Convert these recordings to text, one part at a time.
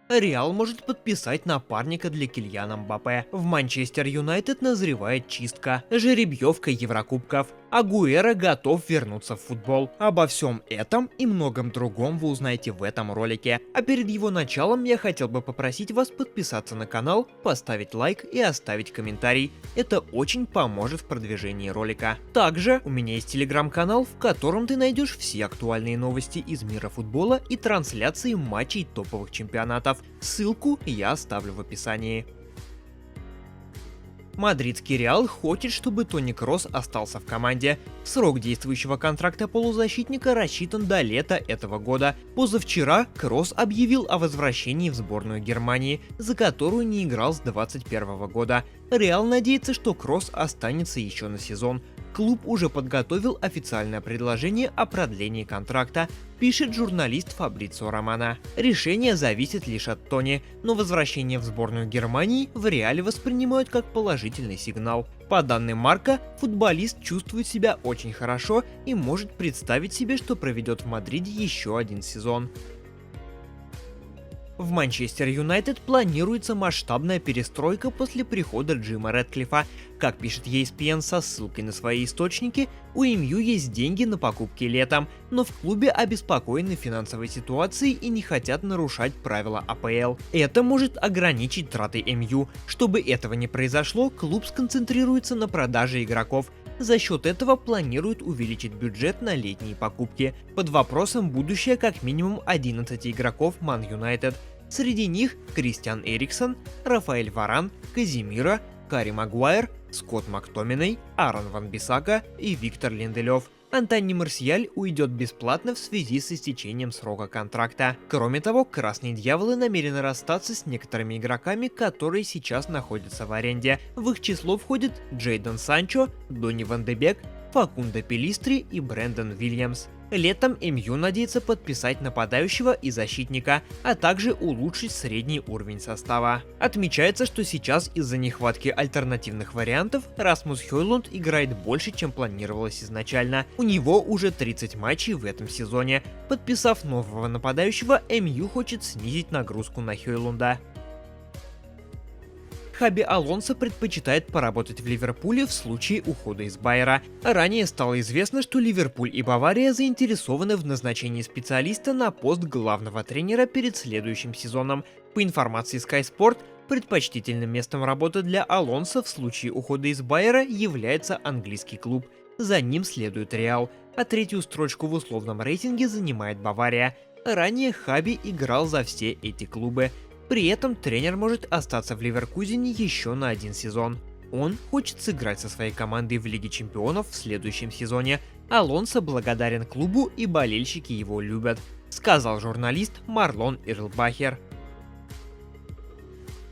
Реал может подписать напарника для Кильяна Мбаппе. В Манчестер Юнайтед назревает чистка, жеребьевка Еврокубков. Агуэро готов вернуться в футбол. Обо всем этом и многом другом вы узнаете в этом ролике. А перед его началом я хотел бы попросить вас подписаться на канал, поставить лайк и оставить комментарий. Это очень поможет в продвижении ролика. Также у меня есть телеграм-канал, в котором ты найдешь все актуальные новости из мира футбола и трансляции матчей топовых чемпионатов. Ссылку я оставлю в описании. Мадридский Реал хочет, чтобы Тони Кросс остался в команде. Срок действующего контракта полузащитника рассчитан до лета этого года. Позавчера Кросс объявил о возвращении в сборную Германии, за которую не играл с 2021 года. Реал надеется, что Кросс останется еще на сезон. Клуб уже подготовил официальное предложение о продлении контракта, пишет журналист Фабрицио Романо. Решение зависит лишь от Тони, но возвращение в сборную Германии в Реале воспринимают как положительный сигнал. По данным Марка, футболист чувствует себя очень хорошо и может представить себе, что проведет в Мадриде еще один сезон. В Манчестер Юнайтед планируется масштабная перестройка после прихода Джима Рэдклиффа. Как пишет ESPN со ссылкой на свои источники, у МЮ есть деньги на покупки летом, но в клубе обеспокоены финансовой ситуацией и не хотят нарушать правила АПЛ. Это может ограничить траты МЮ. Чтобы этого не произошло, клуб сконцентрируется на продаже игроков. За счет этого планирует увеличить бюджет на летние покупки. Под вопросом будущее как минимум 11 игроков Ман Юнайтед. Среди них Кристиан Эриксон, Рафаэль Варан, Казимира, Кари Магуайр, Скотт Мактоминей, Аарон Ван Бисака и Виктор Линделев. Антони Марсиаль уйдет бесплатно в связи с истечением срока контракта. Кроме того, Красные Дьяволы намерены расстаться с некоторыми игроками, которые сейчас находятся в аренде. В их число входят Джейдон Санчо, Донни Ван де Бек, Факундо Пелистри и Брэндон Вильямс. Летом МЮ надеется подписать нападающего и защитника, а также улучшить средний уровень состава. Отмечается, что сейчас из-за нехватки альтернативных вариантов Расмус Хойлунд играет больше, чем планировалось изначально. У него уже 30 матчей в этом сезоне. Подписав нового нападающего, МЮ хочет снизить нагрузку на Хойлунда. Хаби Алонсо предпочитает поработать в Ливерпуле в случае ухода из Байера. Ранее стало известно, что Ливерпуль и Бавария заинтересованы в назначении специалиста на пост главного тренера перед следующим сезоном. По информации Sky Sport, предпочтительным местом работы для Алонсо в случае ухода из Байера является английский клуб. За ним следует Реал, а третью строчку в условном рейтинге занимает Бавария. Ранее Хаби играл за все эти клубы. При этом тренер может остаться в Ливеркузене еще на один сезон. Он хочет сыграть со своей командой в Лиге Чемпионов в следующем сезоне. Алонсо благодарен клубу и болельщики его любят, сказал журналист Марлон Ирлбахер.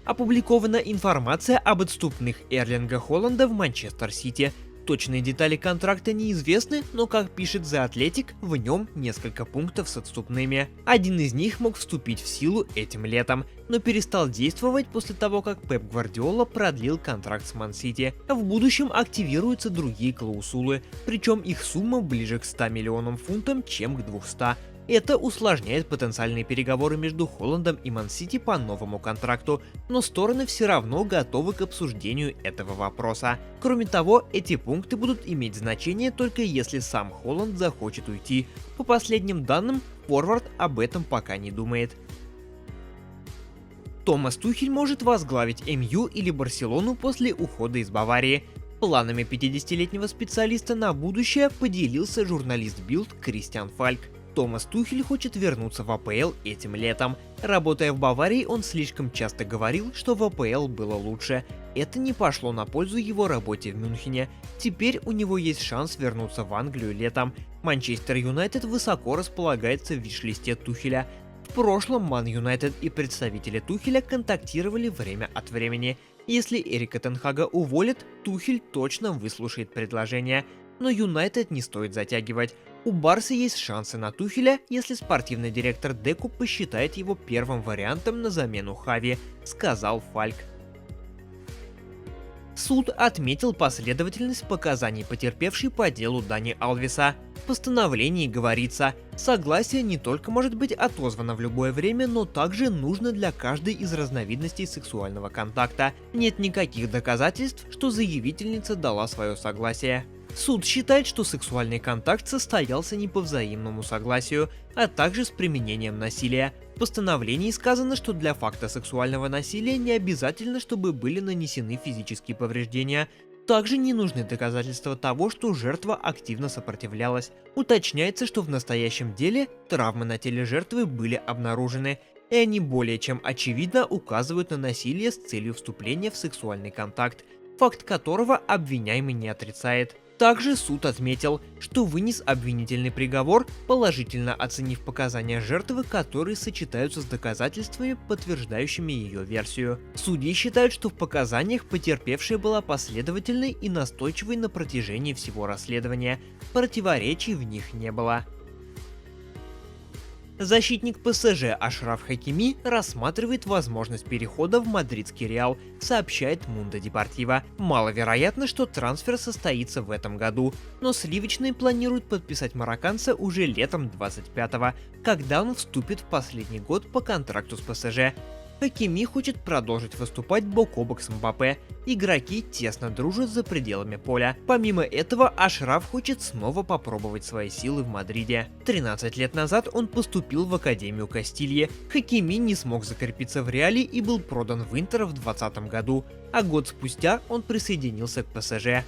Опубликована информация об отступных Эрлинга Холланда в Манчестер Сити. Точные детали контракта неизвестны, но, как пишет The Athletic, в нем несколько пунктов с отступными. Один из них мог вступить в силу этим летом, но перестал действовать после того, как Пеп Гвардиола продлил контракт с Ман-Сити. В будущем активируются другие клаусулы, причем их сумма ближе к 100 миллионам фунтам, чем к 200. Это усложняет потенциальные переговоры между Холландом и Ман-Сити по новому контракту, но стороны все равно готовы к обсуждению этого вопроса. Кроме того, эти пункты будут иметь значение только если сам Холланд захочет уйти. По последним данным, форвард об этом пока не думает. Томас Тухель может возглавить МЮ или Барселону после ухода из Баварии. Планами 50-летнего специалиста на будущее поделился журналист Bild Кристиан Фальк. Томас Тухель хочет вернуться в АПЛ этим летом. Работая в Баварии, он слишком часто говорил, что в АПЛ было лучше. Это не пошло на пользу его работе в Мюнхене. Теперь у него есть шанс вернуться в Англию летом. Манчестер Юнайтед высоко располагается в виш-листе Тухеля. В прошлом Ман Юнайтед и представители Тухеля контактировали время от времени. Если Эрика тен Хага уволят, Тухель точно выслушает предложение. Но Юнайтед не стоит затягивать. У Барса есть шансы на Тухеля, если спортивный директор Деку посчитает его первым вариантом на замену Хави, сказал Фальк. Суд отметил последовательность показаний потерпевшей по делу Дани Алвеса. В постановлении говорится, согласие не только может быть отозвано в любое время, но также нужно для каждой из разновидностей сексуального контакта. Нет никаких доказательств, что заявительница дала свое согласие. Суд считает, что сексуальный контакт состоялся не по взаимному согласию, а также с применением насилия. В постановлении сказано, что для факта сексуального насилия не обязательно, чтобы были нанесены физические повреждения. Также не нужны доказательства того, что жертва активно сопротивлялась. Уточняется, что в настоящем деле травмы на теле жертвы были обнаружены, и они более чем очевидно указывают на насилие с целью вступления в сексуальный контакт, факт которого обвиняемый не отрицает. Также суд отметил, что вынес обвинительный приговор, положительно оценив показания жертвы, которые сочетаются с доказательствами, подтверждающими ее версию. Судьи считают, что в показаниях потерпевшая была последовательной и настойчивой на протяжении всего расследования. Противоречий в них не было. Защитник ПСЖ Ашраф Хакими рассматривает возможность перехода в мадридский Реал, сообщает Mundo Deportivo. Маловероятно, что трансфер состоится в этом году, но сливочные планируют подписать марокканца уже летом 25-го, когда он вступит в последний год по контракту с ПСЖ. Хакими хочет продолжить выступать бок о бок с Мбаппе. Игроки тесно дружат за пределами поля. Помимо этого, Ашраф хочет снова попробовать свои силы в Мадриде. 13 лет назад он поступил в Академию Кастильи. Хакими не смог закрепиться в Реале и был продан в Интер в 2020 году, а год спустя он присоединился к ПСЖ.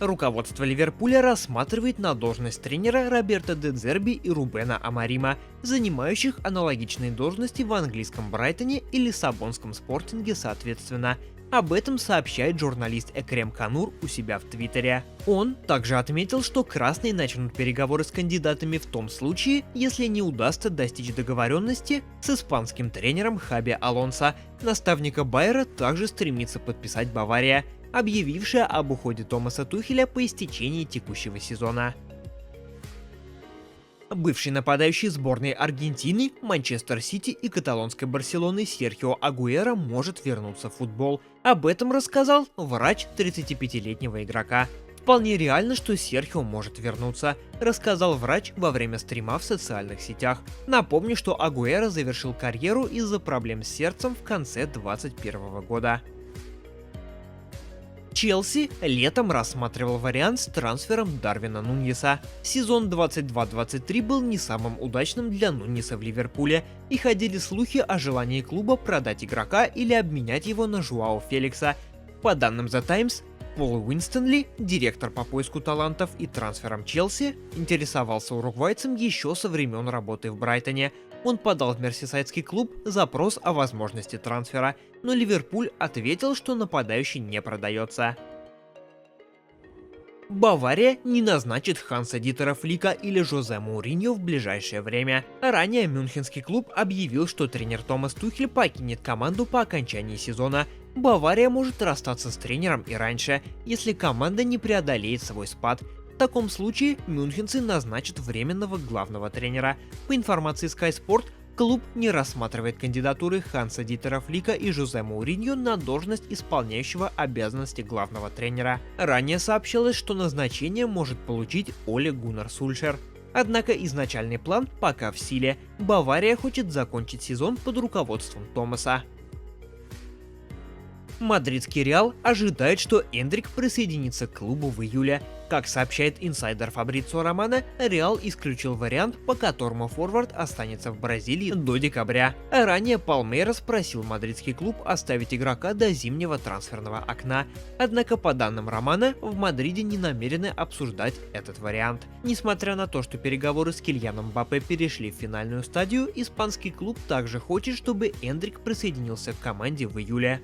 Руководство Ливерпуля рассматривает на должность тренера Роберто де Зерби и Рубена Амарима, занимающих аналогичные должности в английском Брайтоне и лиссабонском Спортинге соответственно. Об этом сообщает журналист Экрем Канур у себя в Твиттере. Он также отметил, что красные начнут переговоры с кандидатами в том случае, если не удастся достичь договоренности с испанским тренером Хаби Алонсо. Наставника Байера также стремится подписать Бавария, объявившая об уходе Томаса Тухеля по истечении текущего сезона. Бывший нападающий сборной Аргентины, Манчестер Сити и каталонской Барселоны Серхио Агуэро может вернуться в футбол. Об этом рассказал врач 35-летнего игрока. Вполне реально, что Серхио может вернуться, рассказал врач во время стрима в социальных сетях. Напомню, что Агуэро завершил карьеру из-за проблем с сердцем в конце 2021 года. Челси летом рассматривал вариант с трансфером Дарвина Нуньеса. Сезон 22-23 был не самым удачным для Нуньеса в Ливерпуле, и ходили слухи о желании клуба продать игрока или обменять его на Жуао Феликса. По данным The Times, Пол Уинстонли, директор по поиску талантов и трансферам Челси, интересовался уругвайцем еще со времен работы в Брайтоне. Он подал в мерсисайдский клуб запрос о возможности трансфера, но Ливерпуль ответил, что нападающий не продается. Бавария не назначит Ханса-Дитера Флика или Жозе Моуриньо в ближайшее время. Ранее мюнхенский клуб объявил, что тренер Томас Тухель покинет команду по окончании сезона. Бавария может расстаться с тренером и раньше, если команда не преодолеет свой спад. В таком случае мюнхенцы назначат временного главного тренера. По информации Sky Sport, клуб не рассматривает кандидатуры Ханса-Дитера Флика и Жозе Моуриньо на должность исполняющего обязанности главного тренера. Ранее сообщалось, что назначение может получить Оле Гуннар Сульшер. Однако изначальный план пока в силе. Бавария хочет закончить сезон под руководством Томаса. Мадридский Реал ожидает, что Эндрик присоединится к клубу в июле. Как сообщает инсайдер Фабрицио Романо, Реал исключил вариант, по которому форвард останется в Бразилии до декабря. Ранее Палмейрас просил мадридский клуб оставить игрока до зимнего трансферного окна. Однако, по данным Романо, в Мадриде не намерены обсуждать этот вариант. Несмотря на то, что переговоры с Кильяном Мбаппе перешли в финальную стадию, испанский клуб также хочет, чтобы Эндрик присоединился к команде в июле.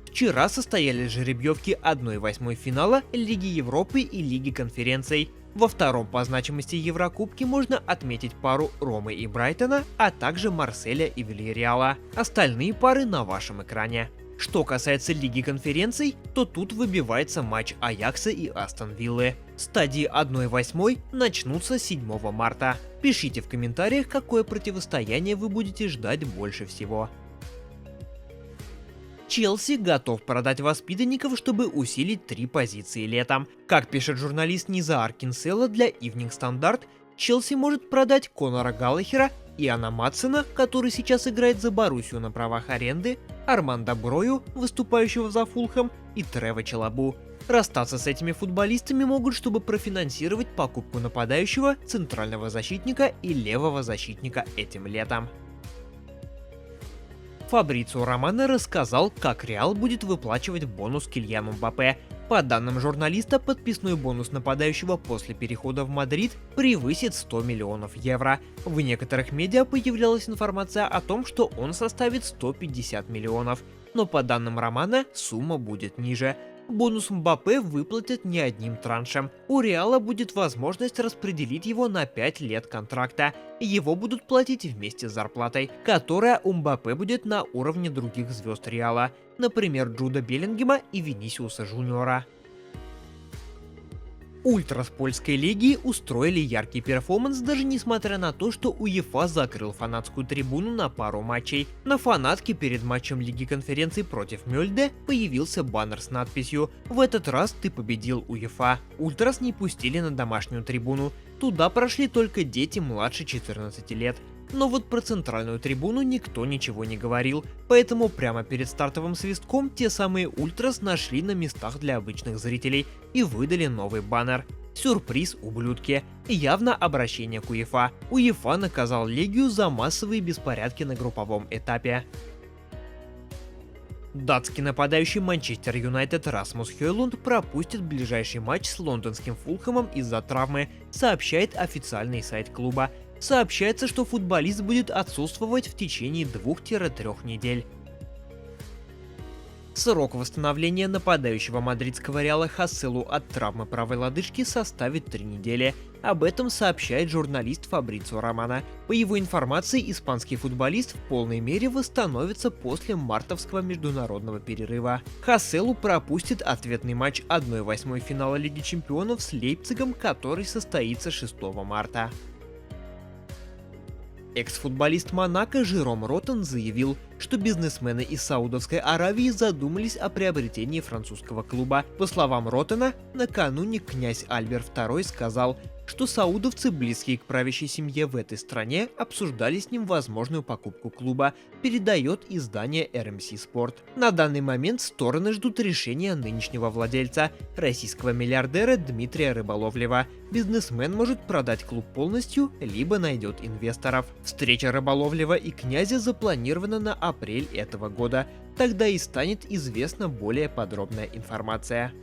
Вчера состоялись жеребьевки 1/8 финала Лиги Европы и Лиги Конференций. Во втором по значимости Еврокубке можно отметить пару Ромы и Брайтона, а также Марселя и Вильяреала. Остальные пары на вашем экране. Что касается Лиги Конференций, то тут выбивается матч Аякса и Астон Виллы. Стадии 1/8 начнутся 7 марта. Пишите в комментариях, какое противостояние вы будете ждать больше всего. Челси готов продать воспитанников, чтобы усилить 3 позиции летом. Как пишет журналист Низаар Кинсела для Evening Standard, Челси может продать Конора Галлахера, Иана Матсена, который сейчас играет за Боруссию на правах аренды, Армандо Брою, выступающего за Фулхэм, и Трево Челабу. Расстаться с этими футболистами могут, чтобы профинансировать покупку нападающего, центрального защитника и левого защитника этим летом. Фабрицио Романо рассказал, как Реал будет выплачивать бонус Кильяну Мбаппе. По данным журналиста, подписной бонус нападающего после перехода в Мадрид превысит 100 миллионов евро. В некоторых медиа появлялась информация о том, что он составит 150 миллионов, но по данным Романо сумма будет ниже. Бонус Мбаппе выплатят не одним траншем. У Реала будет возможность распределить его на 5 лет контракта. Его будут платить вместе с зарплатой, которая у Мбаппе будет на уровне других звезд Реала, например, Джуда Беллингема и Винисиуса Жуниора. Ультрас польской лиги устроили яркий перформанс, даже несмотря на то, что УЕФА закрыл фанатскую трибуну на пару матчей. На фанатке перед матчем Лиги конференций против Мёльде появился баннер с надписью «В этот раз ты победил, УЕФА». Ультрас не пустили на домашнюю трибуну. Туда прошли только дети младше 14 лет. Но вот про центральную трибуну никто ничего не говорил, поэтому прямо перед стартовым свистком те самые ультрас нашли на местах для обычных зрителей и выдали новый баннер. Сюрприз, ублюдки. Явно обращение к УЕФА. УЕФА наказал Легию за массовые беспорядки на групповом этапе. Датский нападающий Манчестер Юнайтед Расмус Хёйлунд пропустит ближайший матч с лондонским Фулхэмом из-за травмы, сообщает официальный сайт клуба. Сообщается, что футболист будет отсутствовать в течение 2-3 недель. Срок восстановления нападающего мадридского Реала Хасселу от травмы правой лодыжки составит 3 недели. Об этом сообщает журналист Фабрицио Романо. По его информации, испанский футболист в полной мере восстановится после мартовского международного перерыва. Хасселу пропустит ответный матч 1/8 финала Лиги Чемпионов с Лейпцигом, который состоится 6 марта. Экс-футболист Монако Жером Ротен заявил, что бизнесмены из Саудовской Аравии задумались о приобретении французского клуба. По словам Ротена, накануне князь Альберт II сказал, что саудовцы, близкие к правящей семье в этой стране, обсуждали с ним возможную покупку клуба, передает издание RMC Sport. На данный момент стороны ждут решения нынешнего владельца, российского миллиардера Дмитрия Рыболовлева. Бизнесмен может продать клуб полностью, либо найдет инвесторов. Встреча Рыболовлева и князя запланирована на апрель этого года. Тогда и станет известна более подробная информация.